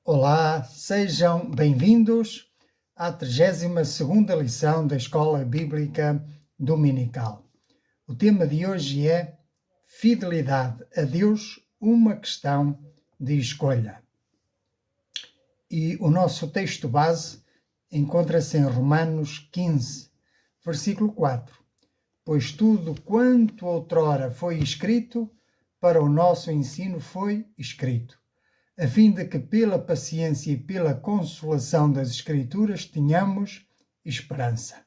Olá, sejam bem-vindos à 32ª lição da Escola Bíblica Dominical. O tema de hoje é Fidelidade a Deus, uma questão de escolha. E o nosso texto base encontra-se em Romanos 15, versículo 4. Pois tudo quanto outrora foi escrito, para o nosso ensino foi escrito, a fim de que pela paciência e pela consolação das Escrituras tenhamos esperança.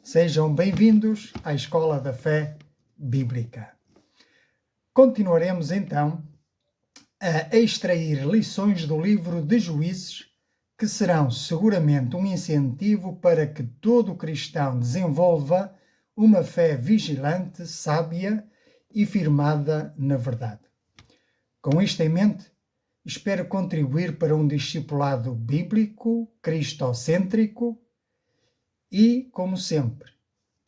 Sejam bem-vindos à Escola da Fé Bíblica. Continuaremos então a extrair lições do livro de Juízes, que serão seguramente um incentivo para que todo cristão desenvolva uma fé vigilante, sábia e firmada na verdade. Com isto em mente, espero contribuir para um discipulado bíblico, cristocêntrico e, como sempre,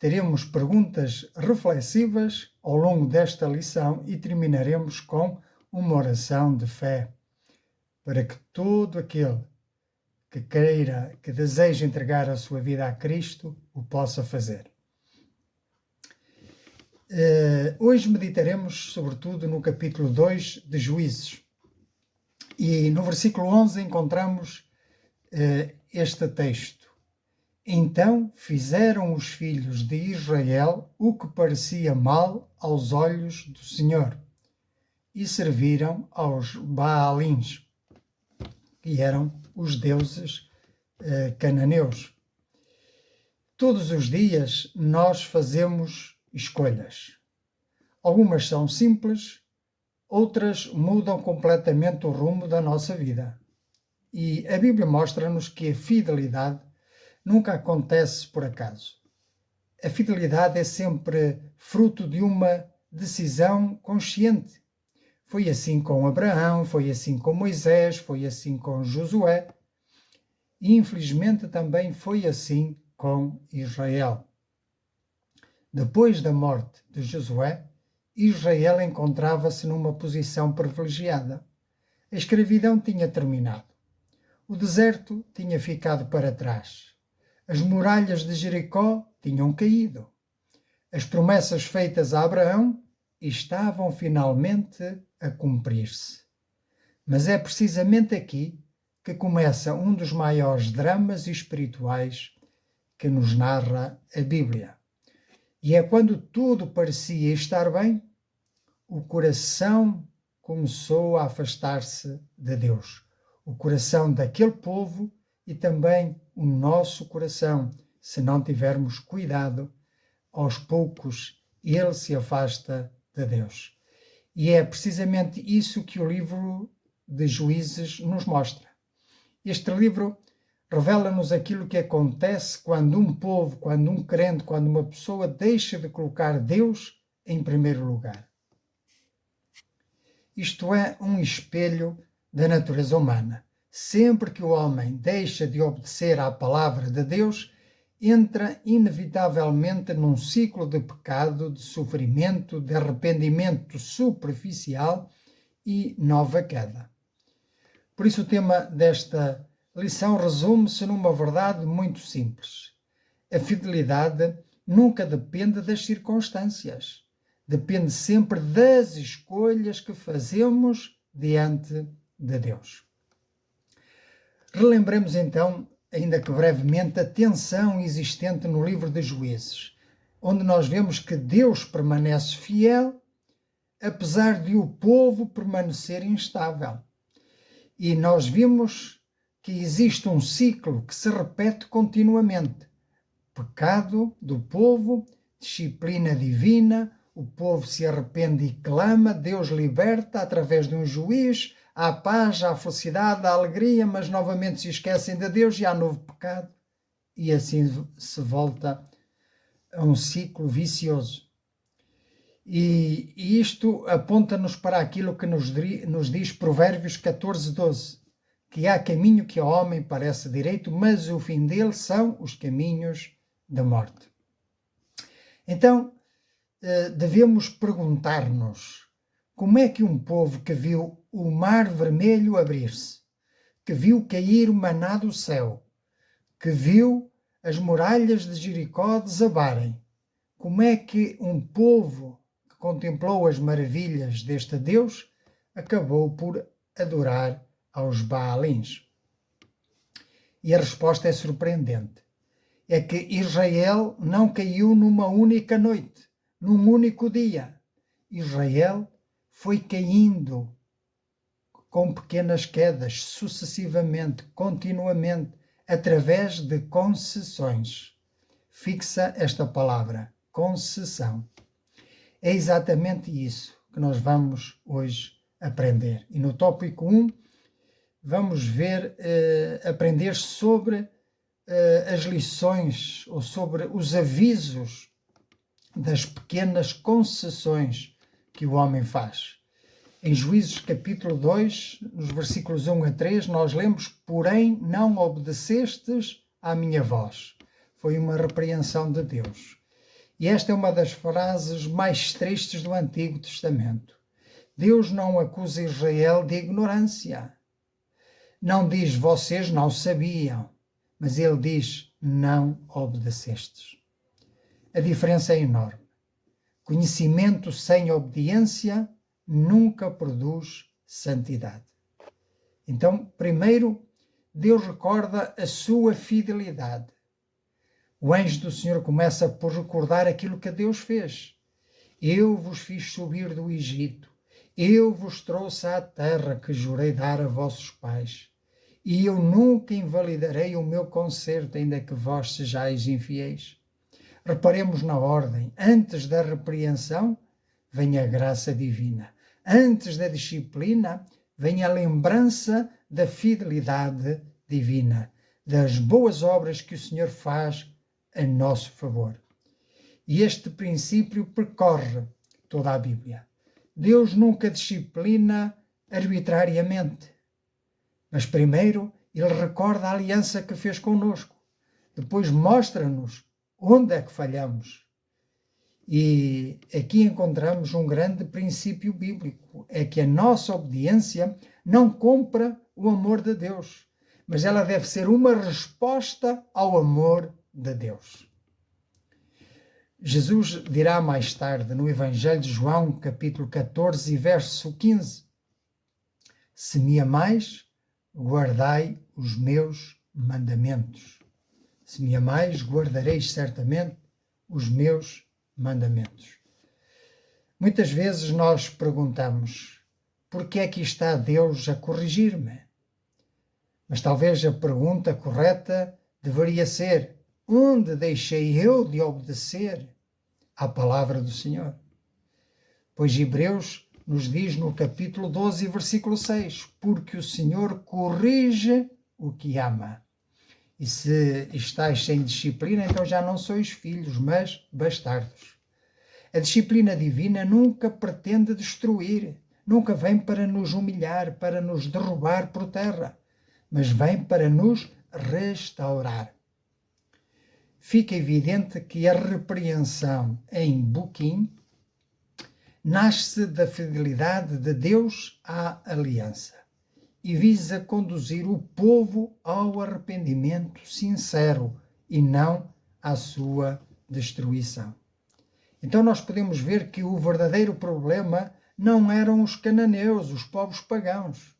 teremos perguntas reflexivas ao longo desta lição e terminaremos com uma oração de fé para que todo aquele que queira, que deseje entregar a sua vida a Cristo, o possa fazer. Hoje meditaremos sobretudo no capítulo 2 de Juízes. E no versículo 11 encontramos este texto. Então fizeram os filhos de Israel o que parecia mal aos olhos do Senhor e serviram aos Baalins, que eram os deuses cananeus. Todos os dias nós fazemos escolhas. Algumas são simples, outras mudam completamente o rumo da nossa vida. E a Bíblia mostra-nos que a fidelidade nunca acontece por acaso. A fidelidade é sempre fruto de uma decisão consciente. Foi assim com Abraão, foi assim com Moisés, foi assim com Josué. E infelizmente também foi assim com Israel. Depois da morte de Josué, Israel encontrava-se numa posição privilegiada. A escravidão tinha terminado. O deserto tinha ficado para trás. As muralhas de Jericó tinham caído. As promessas feitas a Abraão estavam finalmente a cumprir-se. Mas é precisamente aqui que começa um dos maiores dramas espirituais que nos narra a Bíblia. E é quando tudo parecia estar bem, o coração começou a afastar-se de Deus. O coração daquele povo e também o nosso coração, se não tivermos cuidado, aos poucos ele se afasta de Deus. E é precisamente isso que o livro de Juízes nos mostra. Este livro revela-nos aquilo que acontece quando um povo, quando um crente, quando uma pessoa deixa de colocar Deus em primeiro lugar. Isto é um espelho da natureza humana. Sempre que o homem deixa de obedecer à palavra de Deus, entra inevitavelmente num ciclo de pecado, de sofrimento, de arrependimento superficial e nova queda. Por isso o tema desta lição resume-se numa verdade muito simples. A fidelidade nunca depende das circunstâncias. Depende sempre das escolhas que fazemos diante de Deus. Relembremos então, ainda que brevemente, a tensão existente no livro de Juízes, onde nós vemos que Deus permanece fiel, apesar de o povo permanecer instável. E nós vimos que existe um ciclo que se repete continuamente. Pecado do povo, disciplina divina, o povo se arrepende e clama, Deus liberta através de um juiz, há paz, há felicidade, há alegria, mas novamente se esquecem de Deus e há novo pecado. E assim se volta a um ciclo vicioso. E isto aponta-nos para aquilo que nos diz Provérbios 14:12, que há caminho que ao homem parece direito, mas o fim dele são os caminhos da morte. Então, devemos perguntar-nos como é que um povo que viu o Mar Vermelho abrir-se, que viu cair o maná do céu, que viu as muralhas de Jericó desabarem. Como é que um povo que contemplou as maravilhas deste Deus acabou por adorar aos Baalins? E a resposta é surpreendente. É que Israel não caiu numa única noite, num único dia. Israel foi caindo com pequenas quedas, sucessivamente, continuamente, através de concessões. Fixa esta palavra, concessão. É exatamente isso que nós vamos hoje aprender. E no tópico 1 vamos aprender sobre as lições ou sobre os avisos das pequenas concessões que o homem faz. Em Juízes capítulo 2, nos versículos 1 a 3, nós lemos: porém não obedecestes à minha voz. Foi uma repreensão de Deus. E esta é uma das frases mais tristes do Antigo Testamento. Deus não acusa Israel de ignorância. Não diz vocês não sabiam, mas ele diz não obedecestes. A diferença é enorme. Conhecimento sem obediência nunca produz santidade. Então, primeiro, Deus recorda a sua fidelidade. O anjo do Senhor começa por recordar aquilo que Deus fez. Eu vos fiz subir do Egito. Eu vos trouxe à terra que jurei dar a vossos pais. E eu nunca invalidarei o meu concerto, ainda que vós sejais infiéis. Reparemos na ordem. Antes da repreensão, vem a graça divina. Antes da disciplina, vem a lembrança da fidelidade divina, das boas obras que o Senhor faz a nosso favor. E este princípio percorre toda a Bíblia. Deus nunca disciplina arbitrariamente, mas primeiro ele recorda a aliança que fez conosco, depois mostra-nos onde é que falhamos. E aqui encontramos um grande princípio bíblico, é que a nossa obediência não compra o amor de Deus, mas ela deve ser uma resposta ao amor de Deus. Jesus dirá mais tarde no Evangelho de João, capítulo 14, verso 15: se me amais, guardai os meus mandamentos. Se me amais, guardareis certamente os meus mandamentos. Muitas vezes nós perguntamos: por que é que está Deus a corrigir-me? Mas talvez a pergunta correta deveria ser: onde deixei eu de obedecer à palavra do Senhor? Pois Hebreus nos diz no capítulo 12, versículo 6, porque o Senhor corrige o que ama. E se estáis sem disciplina, então já não sois filhos, mas bastardos. A disciplina divina nunca pretende destruir, nunca vem para nos humilhar, para nos derrubar por terra, mas vem para nos restaurar. Fica evidente que a repreensão em Boquim nasce da fidelidade de Deus à aliança e visa conduzir o povo ao arrependimento sincero e não à sua destruição. Então nós podemos ver que o verdadeiro problema não eram os cananeus, os povos pagãos.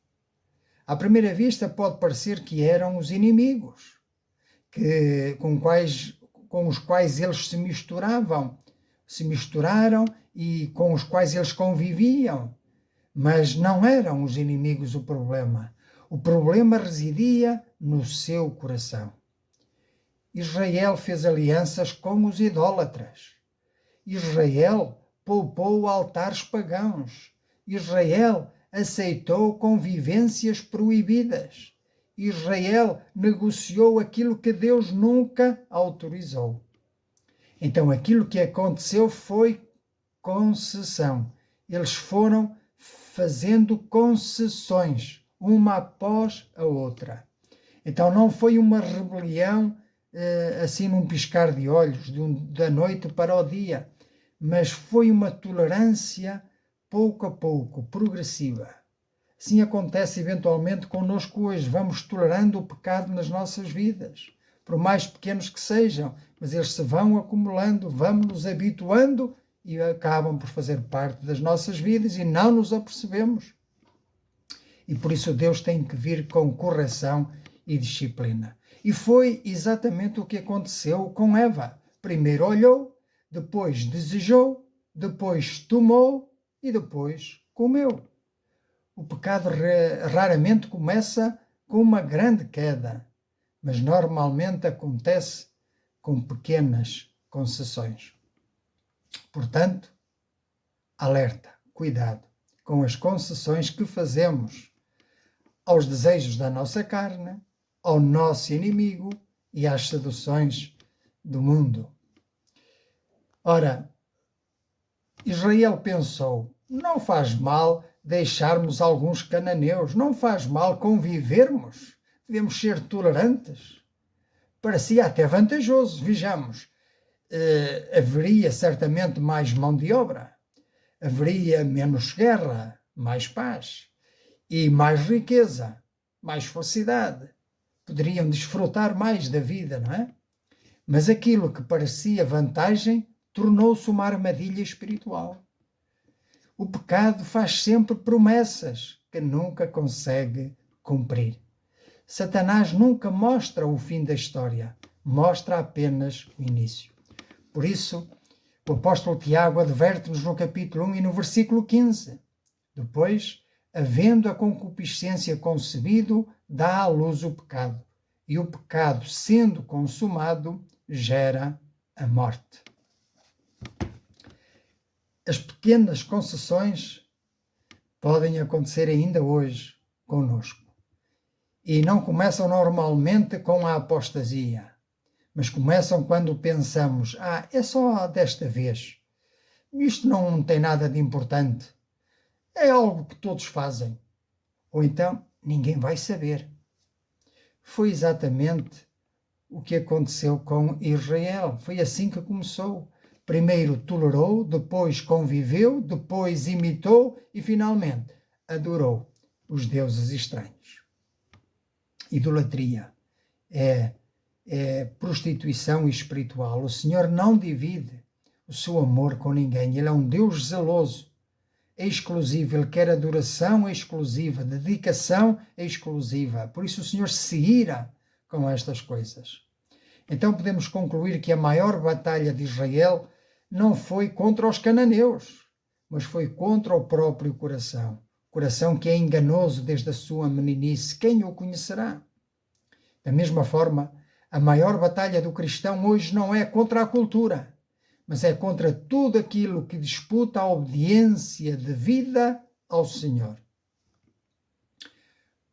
À primeira vista pode parecer que eram os inimigos, com os quais eles se misturaram e com os quais eles conviviam. Mas não eram os inimigos o problema. O problema residia no seu coração. Israel fez alianças com os idólatras. Israel poupou altares pagãos. Israel aceitou convivências proibidas. Israel negociou aquilo que Deus nunca autorizou. Então aquilo que aconteceu foi concessão. Eles foram fazendo concessões, uma após a outra. Então não foi uma rebelião assim num piscar de olhos, da noite para o dia, mas foi uma tolerância pouco a pouco, progressiva. Assim acontece eventualmente connosco hoje. Vamos tolerando o pecado nas nossas vidas, por mais pequenos que sejam, mas eles se vão acumulando, vamos nos habituando e acabam por fazer parte das nossas vidas e não nos apercebemos. E por isso Deus tem que vir com correção e disciplina. E foi exatamente o que aconteceu com Eva. Primeiro olhou, depois desejou, depois tomou e depois comeu. O pecado raramente começa com uma grande queda, mas normalmente acontece com pequenas concessões. Portanto, alerta, cuidado com as concessões que fazemos aos desejos da nossa carne, ao nosso inimigo e às seduções do mundo. Ora, Israel pensou, não faz mal deixarmos alguns cananeus, não faz mal convivermos, devemos ser tolerantes. Parecia até vantajoso, vejamos, haveria certamente mais mão de obra, haveria menos guerra, mais paz e mais riqueza, mais felicidade. Poderiam desfrutar mais da vida, não é? Mas aquilo que parecia vantagem tornou-se uma armadilha espiritual. O pecado faz sempre promessas que nunca consegue cumprir. Satanás nunca mostra o fim da história, mostra apenas o início. Por isso, o apóstolo Tiago adverte-nos no capítulo 1 e no versículo 15. Depois, havendo a concupiscência concebido, dá à luz o pecado. E o pecado, sendo consumado, gera a morte. As pequenas concessões podem acontecer ainda hoje conosco. E não começam normalmente com a apostasia, mas começam quando pensamos, é só desta vez. Isto não tem nada de importante. É algo que todos fazem. Ou então, ninguém vai saber. Foi exatamente o que aconteceu com Israel. Foi assim que começou. Primeiro tolerou, depois conviveu, depois imitou e finalmente adorou os deuses estranhos. Idolatria é prostituição espiritual. O Senhor não divide o seu amor com ninguém. Ele é um Deus zeloso, é exclusivo. Ele quer adoração exclusiva, dedicação exclusiva. Por isso o Senhor se ira com estas coisas. Então podemos concluir que a maior batalha de Israel não foi contra os cananeus, mas foi contra o próprio coração. Coração que é enganoso desde a sua meninice. Quem o conhecerá? Da mesma forma, a maior batalha do cristão hoje não é contra a cultura, mas é contra tudo aquilo que disputa a obediência devida ao Senhor.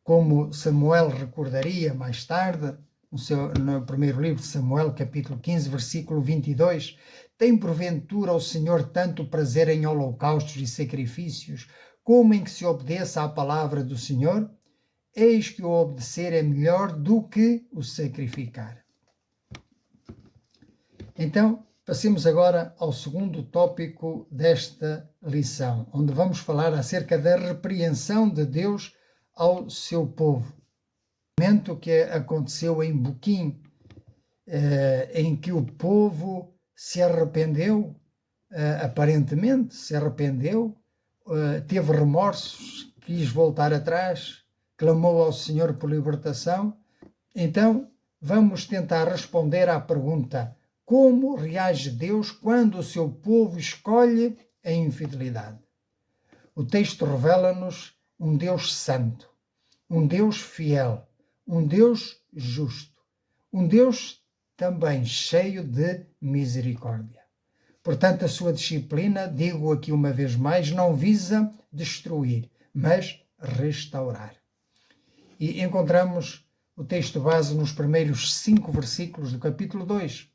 Como Samuel recordaria mais tarde, no primeiro livro de Samuel, capítulo 15, versículo 22, tem porventura o Senhor tanto prazer em holocaustos e sacrifícios, como em que se obedeça à palavra do Senhor? Eis que o obedecer é melhor do que o sacrificar. Então, passemos agora ao segundo tópico desta lição, onde vamos falar acerca da repreensão de Deus ao seu povo. O momento que aconteceu em Boquim, em que o povo se arrependeu, aparentemente se arrependeu, teve remorsos, quis voltar atrás, clamou ao Senhor por libertação. Então, vamos tentar responder à pergunta: como reage Deus quando o seu povo escolhe a infidelidade? O texto revela-nos um Deus santo, um Deus fiel, um Deus justo, um Deus também cheio de misericórdia. Portanto, a sua disciplina, digo aqui uma vez mais, não visa destruir, mas restaurar. E encontramos o texto base nos primeiros 5 versículos do capítulo 2.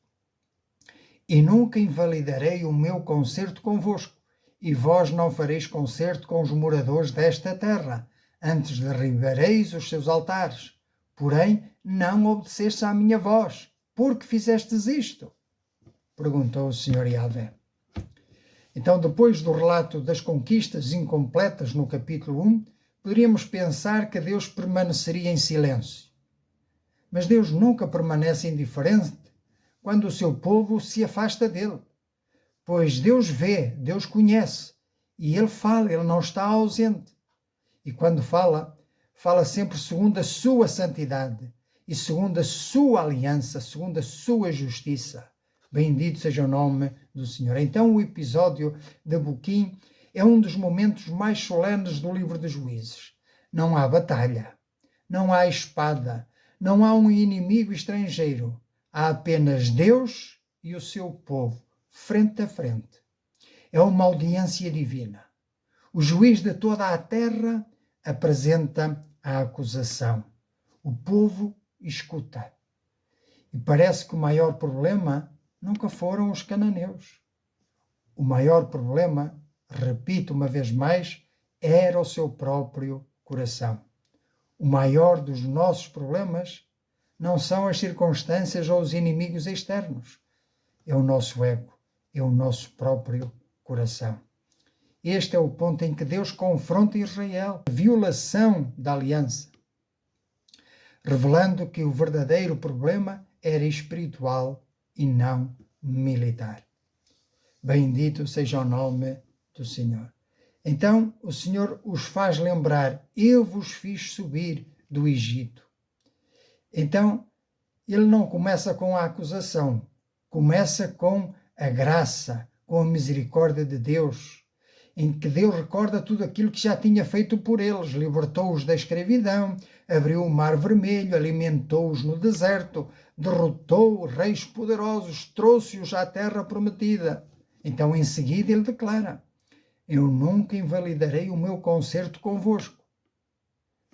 E nunca invalidarei o meu concerto convosco, e vós não fareis concerto com os moradores desta terra, antes derribareis os seus altares. Porém, não obedeceste à minha voz. Por que fizestes isto? Perguntou o Senhor Yahvé. Então, depois do relato das conquistas incompletas no capítulo 1, poderíamos pensar que Deus permaneceria em silêncio. Mas Deus nunca permanece indiferente quando o seu povo se afasta dele. Pois Deus vê, Deus conhece, e ele fala, ele não está ausente. E quando fala, fala sempre segundo a sua santidade e segundo a sua aliança, segundo a sua justiça. Bendito seja o nome do Senhor. Então o episódio de Boquim é um dos momentos mais solenes do livro de Juízes. Não há batalha, não há espada, não há um inimigo estrangeiro. Há apenas Deus e o seu povo, frente a frente. É uma audiência divina. O juiz de toda a terra apresenta a acusação. O povo escuta. E parece que o maior problema nunca foram os cananeus. O maior problema, repito uma vez mais, era o seu próprio coração. O maior dos nossos problemas não são as circunstâncias ou os inimigos externos. É o nosso ego, é o nosso próprio coração. Este é o ponto em que Deus confronta Israel, a violação da aliança, revelando que o verdadeiro problema era espiritual e não militar. Bendito seja o nome do Senhor. Então o Senhor os faz lembrar: eu vos fiz subir do Egito. Então ele não começa com a acusação, começa com a graça, com a misericórdia de Deus, em que Deus recorda tudo aquilo que já tinha feito por eles, libertou-os da escravidão, abriu o mar vermelho, alimentou-os no deserto, derrotou reis poderosos, trouxe-os à terra prometida. Então em seguida ele declara: eu nunca invalidarei o meu concerto convosco.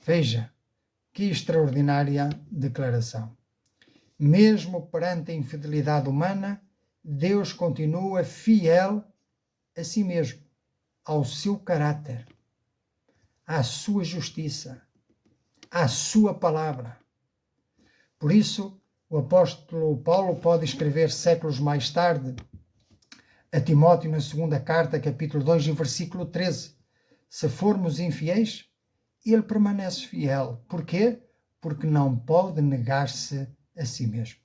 Veja, que extraordinária declaração. Mesmo perante a infidelidade humana, Deus continua fiel a si mesmo, ao seu caráter, à sua justiça, à sua palavra. Por isso, o apóstolo Paulo pode escrever séculos mais tarde a Timóteo na segunda carta, capítulo 2, versículo 13. Se formos infiéis, ele permanece fiel. Porquê? Porque não pode negar-se a si mesmo.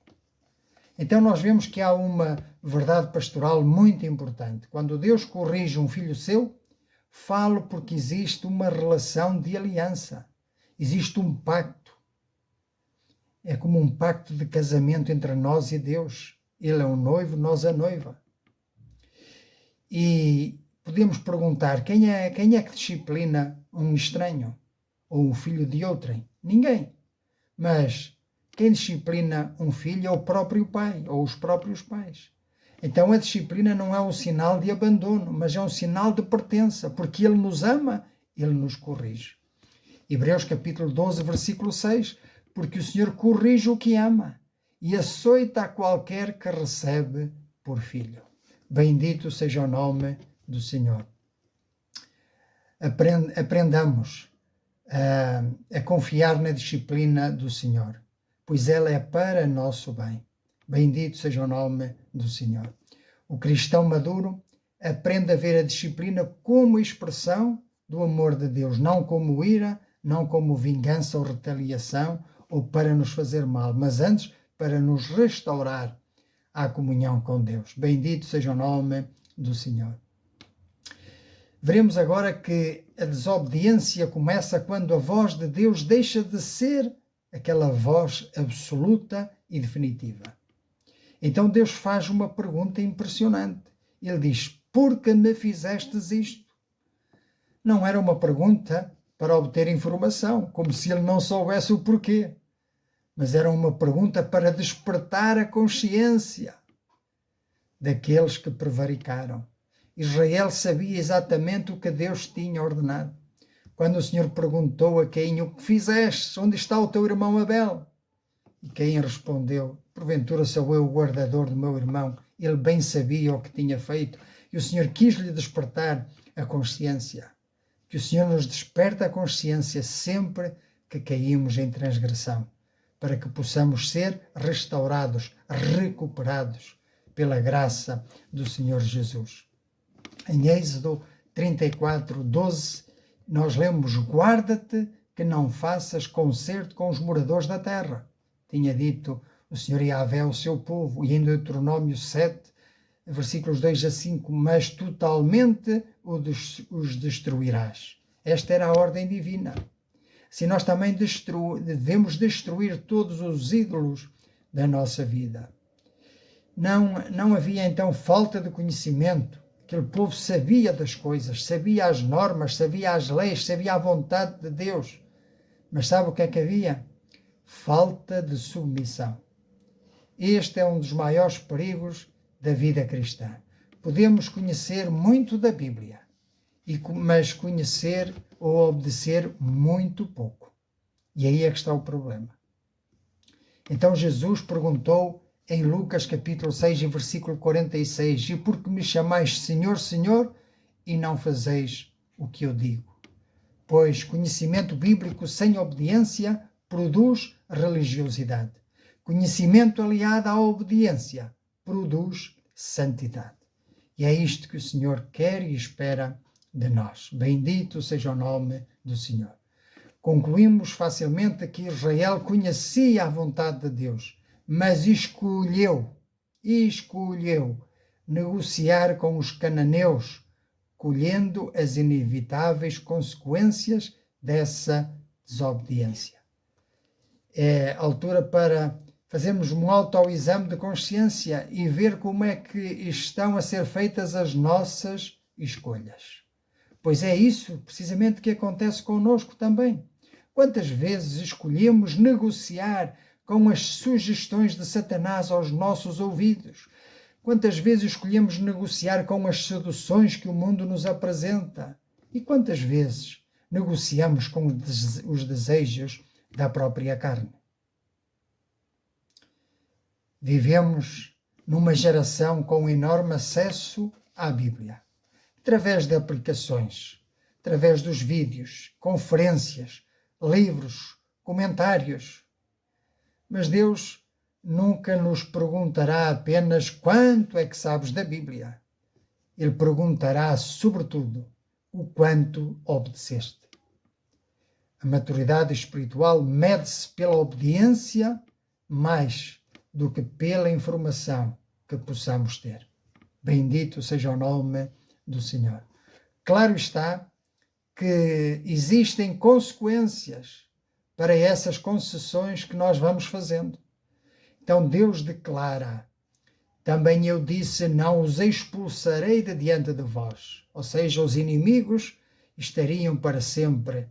Então nós vemos que há uma verdade pastoral muito importante. Quando Deus corrige um filho seu, fala porque existe uma relação de aliança. Existe um pacto. É como um pacto de casamento entre nós e Deus. Ele é o noivo, nós a noiva. E podemos perguntar, quem é que disciplina um estranho? Ou um filho de outrem? Ninguém. Mas quem disciplina um filho é o próprio pai, ou os próprios pais. Então a disciplina não é um sinal de abandono, mas é um sinal de pertença, porque ele nos ama, ele nos corrige. Hebreus capítulo 12, versículo 6, porque o Senhor corrige o que ama e açoita a qualquer que recebe por filho. Bendito seja o nome do Senhor. Aprendamos a confiar na disciplina do Senhor, pois ela é para nosso bem. Bendito seja o nome do Senhor. O cristão maduro aprende a ver a disciplina como expressão do amor de Deus, não como ira, não como vingança ou retaliação, ou para nos fazer mal, mas antes para nos restaurar à comunhão com Deus. Bendito seja o nome do Senhor. Veremos agora que a desobediência começa quando a voz de Deus deixa de ser aquela voz absoluta e definitiva. Então Deus faz uma pergunta impressionante. Ele diz: por que me fizestes isto? Não era uma pergunta para obter informação, como se ele não soubesse o porquê, mas era uma pergunta para despertar a consciência daqueles que prevaricaram. Israel sabia exatamente o que Deus tinha ordenado. Quando o Senhor perguntou a Caim: o que fizeste? Onde está o teu irmão Abel? E Caim respondeu: porventura sou eu o guardador do meu irmão? Ele bem sabia o que tinha feito. E o Senhor quis-lhe despertar a consciência. Que o Senhor nos desperta a consciência sempre que caímos em transgressão, para que possamos ser restaurados, recuperados pela graça do Senhor Jesus. Em Êxodo 34, 12, nós lemos: guarda-te que não faças concerto com os moradores da terra. Tinha dito o Senhor Yahvé ao seu povo, e em Deuteronômio 7, versículos 2 a 5, mas totalmente os destruirás. Esta era a ordem divina. Se nós também devemos destruir todos os ídolos da nossa vida. Não havia então falta de conhecimento. Aquele povo sabia das coisas, sabia as normas, sabia as leis, sabia a vontade de Deus. Mas sabe o que é que havia? Falta de submissão. Este é um dos maiores perigos da vida cristã. Podemos conhecer muito da Bíblia, mas conhecer ou obedecer muito pouco. E aí é que está o problema. Então Jesus perguntou em Lucas capítulo 6, versículo 46, e por que me chamais Senhor, Senhor, e não fazeis o que eu digo? Pois conhecimento bíblico sem obediência produz religiosidade. Conhecimento aliado à obediência produz santidade. E é isto que o Senhor quer e espera de nós. Bendito seja o nome do Senhor. Concluímos facilmente que Israel conhecia a vontade de Deus, mas escolheu negociar com os cananeus, colhendo as inevitáveis consequências dessa desobediência. É a altura para fazermos um autoexame de consciência e ver como é que estão a ser feitas as nossas escolhas. Pois é isso precisamente que acontece connosco também. Quantas vezes escolhemos negociar com as sugestões de Satanás aos nossos ouvidos? Quantas vezes escolhemos negociar com as seduções que o mundo nos apresenta? E quantas vezes negociamos com os desejos da própria carne? Vivemos numa geração com enorme acesso à Bíblia, através de aplicações, através dos vídeos, conferências, livros, comentários. Mas Deus nunca nos perguntará apenas quanto é que sabes da Bíblia. Ele perguntará, sobretudo, o quanto obedeceste. A maturidade espiritual mede-se pela obediência mais do que pela informação que possamos ter. Bendito seja o nome do Senhor. Claro está que existem consequências para essas concessões que nós vamos fazendo. Então Deus declara: também eu disse, não os expulsarei de diante de vós. Ou seja, os inimigos estariam para sempre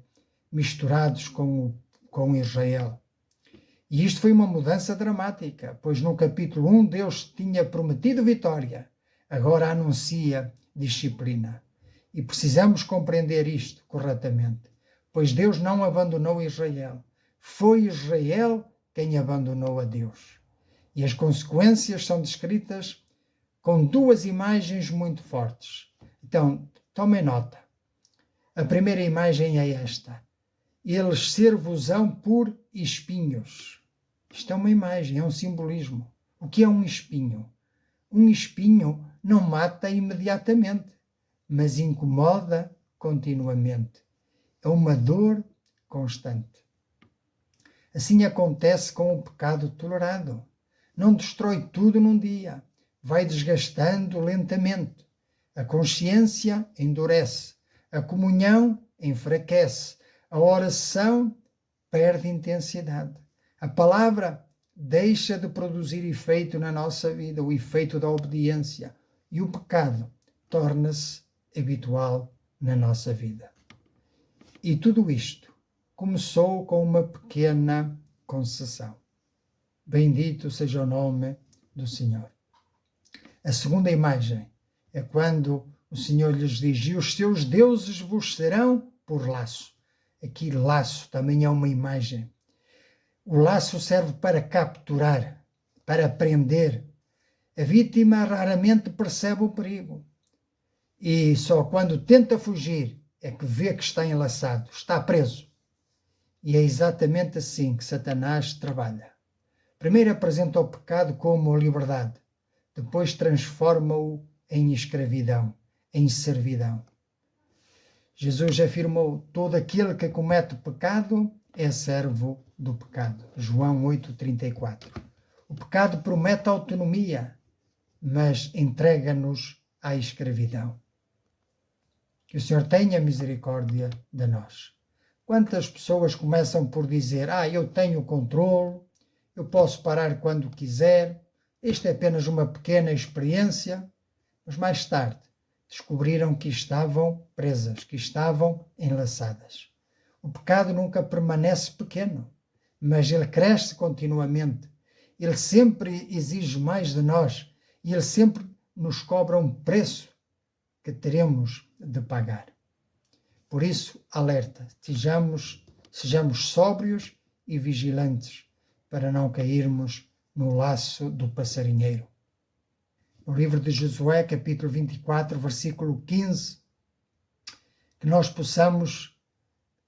misturados com Israel. E isto foi uma mudança dramática, pois no capítulo 1 Deus tinha prometido vitória, agora anuncia disciplina. E precisamos compreender isto corretamente, pois Deus não abandonou Israel. Foi Israel quem abandonou a Deus. E as consequências são descritas com duas imagens muito fortes. Então, tomem nota. A primeira imagem é esta: eles ser-vos-ão por espinhos. Isto é uma imagem, é um simbolismo. O que é um espinho? Um espinho não mata imediatamente, mas incomoda continuamente. É uma dor constante. Assim acontece com o pecado tolerado. Não destrói tudo num dia, vai desgastando lentamente. A consciência endurece, a comunhão enfraquece, a oração perde intensidade. A palavra deixa de produzir efeito na nossa vida, o efeito da obediência, e o pecado torna-se habitual na nossa vida. E tudo isto começou com uma pequena concessão. Bendito seja o nome do Senhor. A segunda imagem é quando o Senhor lhes diz: e os seus deuses vos serão por laço. Aqui laço também é uma imagem. O laço serve para capturar, para prender. A vítima raramente percebe o perigo. E só quando tenta fugir é que vê que está enlaçado, está preso. E é exatamente assim que Satanás trabalha. Primeiro apresenta o pecado como liberdade, depois transforma-o em escravidão, em servidão. Jesus afirmou: todo aquele que comete pecado é servo do pecado. João 8,34. O pecado promete autonomia, mas entrega-nos à escravidão. Que o Senhor tenha misericórdia de nós. Quantas pessoas começam por dizer: eu tenho controle, eu posso parar quando quiser, isto é apenas uma pequena experiência, mas mais tarde descobriram que estavam presas, que estavam enlaçadas. O pecado nunca permanece pequeno, mas ele cresce continuamente. Ele sempre exige mais de nós e ele sempre nos cobra um preço que teremos de pagar. Por isso, alerta, sejamos sóbrios e vigilantes para não cairmos no laço do passarinheiro. No livro de Josué, capítulo 24, versículo 15, que nós possamos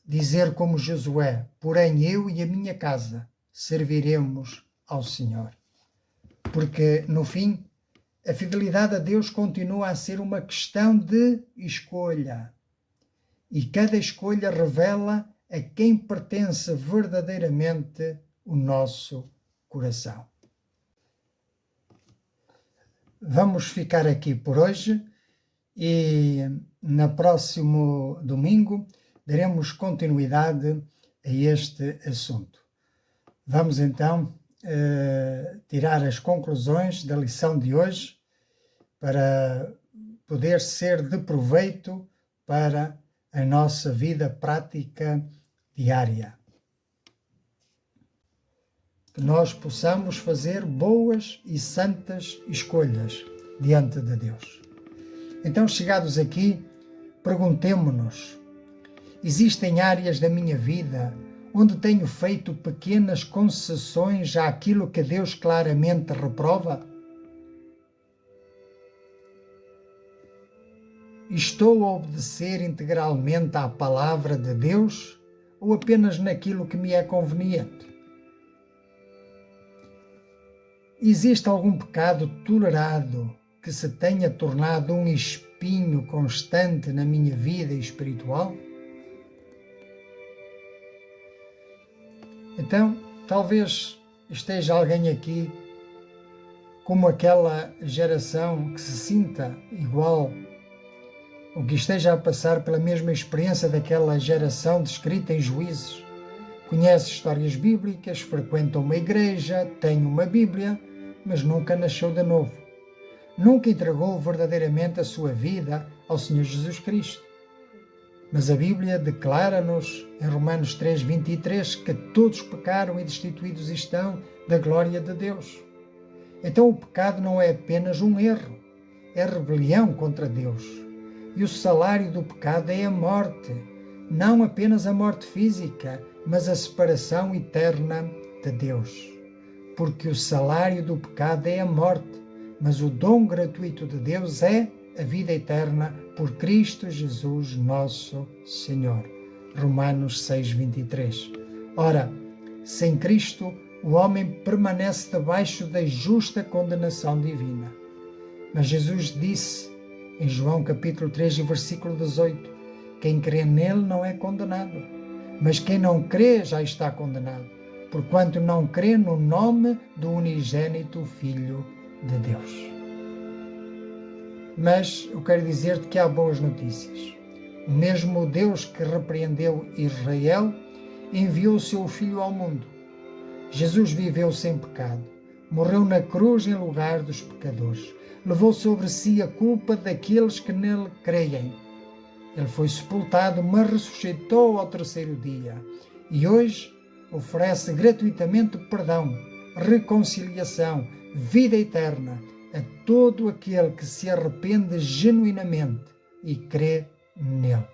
dizer como Josué: porém eu e a minha casa serviremos ao Senhor. Porque, no fim, a fidelidade a Deus continua a ser uma questão de escolha. E cada escolha revela a quem pertence verdadeiramente o nosso coração. Vamos ficar aqui por hoje e no próximo domingo daremos continuidade a este assunto. Vamos então tirar as conclusões da lição de hoje para poder ser de proveito para a nossa vida prática diária. Que nós possamos fazer boas e santas escolhas diante de Deus. Então, chegados aqui, perguntemo-nos: existem áreas da minha vida onde tenho feito pequenas concessões àquilo que Deus claramente reprova? Estou a obedecer integralmente à palavra de Deus ou apenas naquilo que me é conveniente? Existe algum pecado tolerado que se tenha tornado um espinho constante na minha vida espiritual? Então, talvez esteja alguém aqui como aquela geração que se sinta igual, ou que esteja a passar pela mesma experiência daquela geração descrita em Juízes. Conhece histórias bíblicas, frequenta uma igreja, tem uma Bíblia, mas nunca nasceu de novo. Nunca entregou verdadeiramente a sua vida ao Senhor Jesus Cristo. Mas a Bíblia declara-nos, em Romanos 3:23, que todos pecaram e destituídos estão da glória de Deus. Então o pecado não é apenas um erro, é rebelião contra Deus. E o salário do pecado é a morte, não apenas a morte física, mas a separação eterna de Deus. Porque o salário do pecado é a morte, mas o dom gratuito de Deus é a vida eterna por Cristo Jesus nosso Senhor. Romanos 6:23. Ora, sem Cristo, o homem permanece debaixo da justa condenação divina. Mas Jesus disse, em João capítulo 3, versículo 18, quem crê nele não é condenado, mas quem não crê já está condenado, porquanto não crê no nome do unigênito Filho de Deus. Mas eu quero dizer-te que há boas notícias. O mesmo Deus que repreendeu Israel enviou o seu Filho ao mundo. Jesus viveu sem pecado, morreu na cruz em lugar dos pecadores, levou sobre si a culpa daqueles que nele creem. Ele foi sepultado, mas ressuscitou ao terceiro dia e hoje oferece gratuitamente perdão, reconciliação, vida eterna a todo aquele que se arrepende genuinamente e crê nele.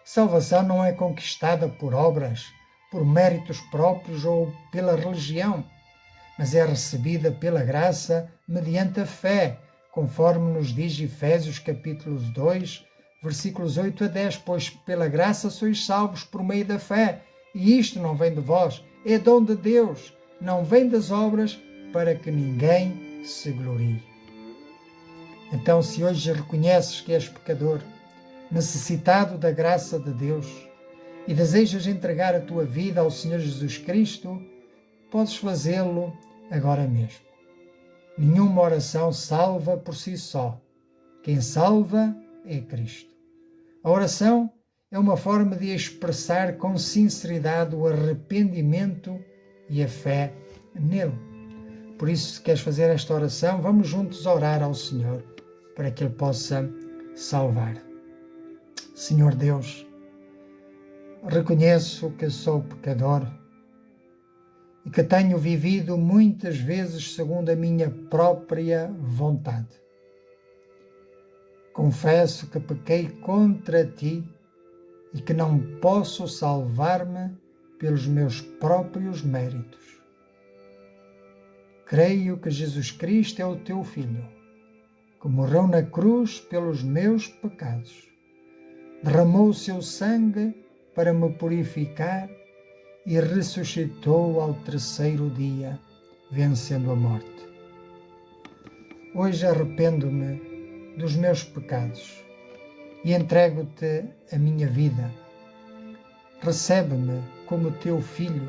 Salvação não é conquistada por obras, por méritos próprios ou pela religião, mas é recebida pela graça mediante a fé, conforme nos diz Efésios capítulo 2, versículos 8 a 10, pois pela graça sois salvos por meio da fé, e isto não vem de vós, é dom de Deus, não vem das obras, para que ninguém se glorie. Então, se hoje reconheces que és pecador, necessitado da graça de Deus e desejas entregar a tua vida ao Senhor Jesus Cristo, podes fazê-lo agora mesmo. Nenhuma oração salva por si só. Quem salva é Cristo. A oração é uma forma de expressar com sinceridade o arrependimento e a fé nele. Por isso, se queres fazer esta oração, vamos juntos orar ao Senhor para que Ele possa salvar. Senhor Deus, reconheço que sou pecador e que tenho vivido muitas vezes segundo a minha própria vontade. Confesso que pequei contra Ti e que não posso salvar-me pelos meus próprios méritos. Creio que Jesus Cristo é o Teu Filho, que morreu na cruz pelos meus pecados, derramou o seu sangue para me purificar e ressuscitou ao terceiro dia, vencendo a morte. Hoje arrependo-me dos meus pecados e entrego-te a minha vida. Recebe-me como teu filho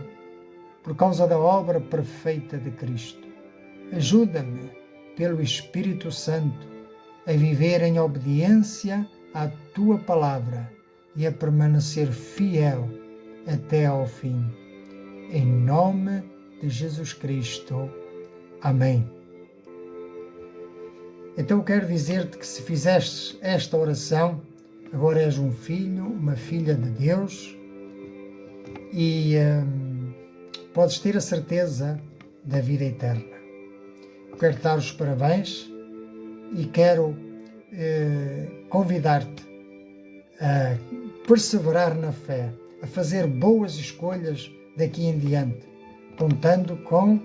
por causa da obra perfeita de Cristo. Ajuda-me, pelo Espírito Santo, a viver em obediência à tua palavra e a permanecer fiel até ao fim. Em nome de Jesus Cristo. Amém. Então quero dizer-te que se fizestes esta oração, agora és um filho, uma filha de Deus e podes ter a certeza da vida eterna. Quero dar os parabéns e quero convidar-te a perseverar na fé, a fazer boas escolhas daqui em diante, contando com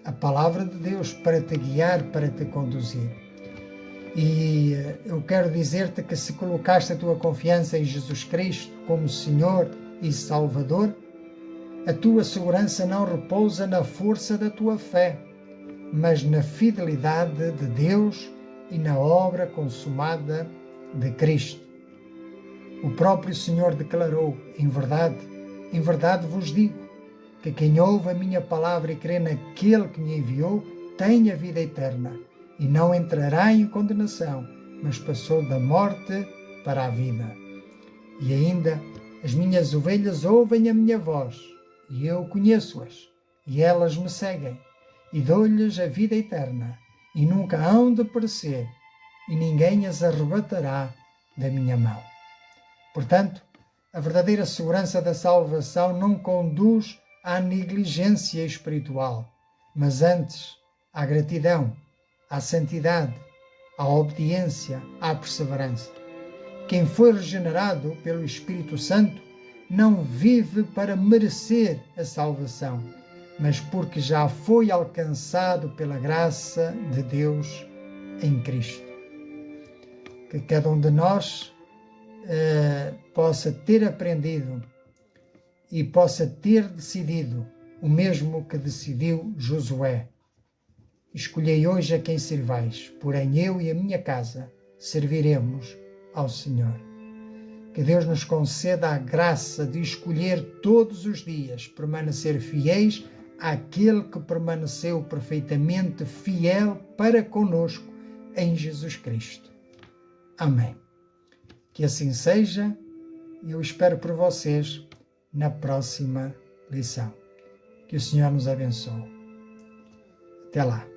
a palavra de Deus para te guiar, para te conduzir. E eu quero dizer-te que se colocaste a tua confiança em Jesus Cristo como Senhor e Salvador, a tua segurança não repousa na força da tua fé, mas na fidelidade de Deus e na obra consumada de Cristo. O próprio Senhor declarou, em verdade vos digo, que quem ouve a minha palavra e crê naquele que me enviou, tem a vida eterna e não entrará em condenação, mas passou da morte para a vida. E ainda, as minhas ovelhas ouvem a minha voz, e eu conheço-as, e elas me seguem, e dou-lhes a vida eterna, e nunca hão de perecer, e ninguém as arrebatará da minha mão. Portanto, a verdadeira segurança da salvação não conduz à negligência espiritual, mas antes à gratidão, à santidade, à obediência, à perseverança. Quem foi regenerado pelo Espírito Santo não vive para merecer a salvação, mas porque já foi alcançado pela graça de Deus em Cristo. Que cada um de nós possa ter aprendido e possa ter decidido o mesmo que decidiu Josué. Escolhei hoje a quem servais, porém eu e a minha casa serviremos ao Senhor. Que Deus nos conceda a graça de escolher todos os dias permanecer fiéis àquele que permaneceu perfeitamente fiel para conosco em Jesus Cristo. Amém. Que assim seja e eu espero por vocês na próxima lição. Que o Senhor nos abençoe. Até lá.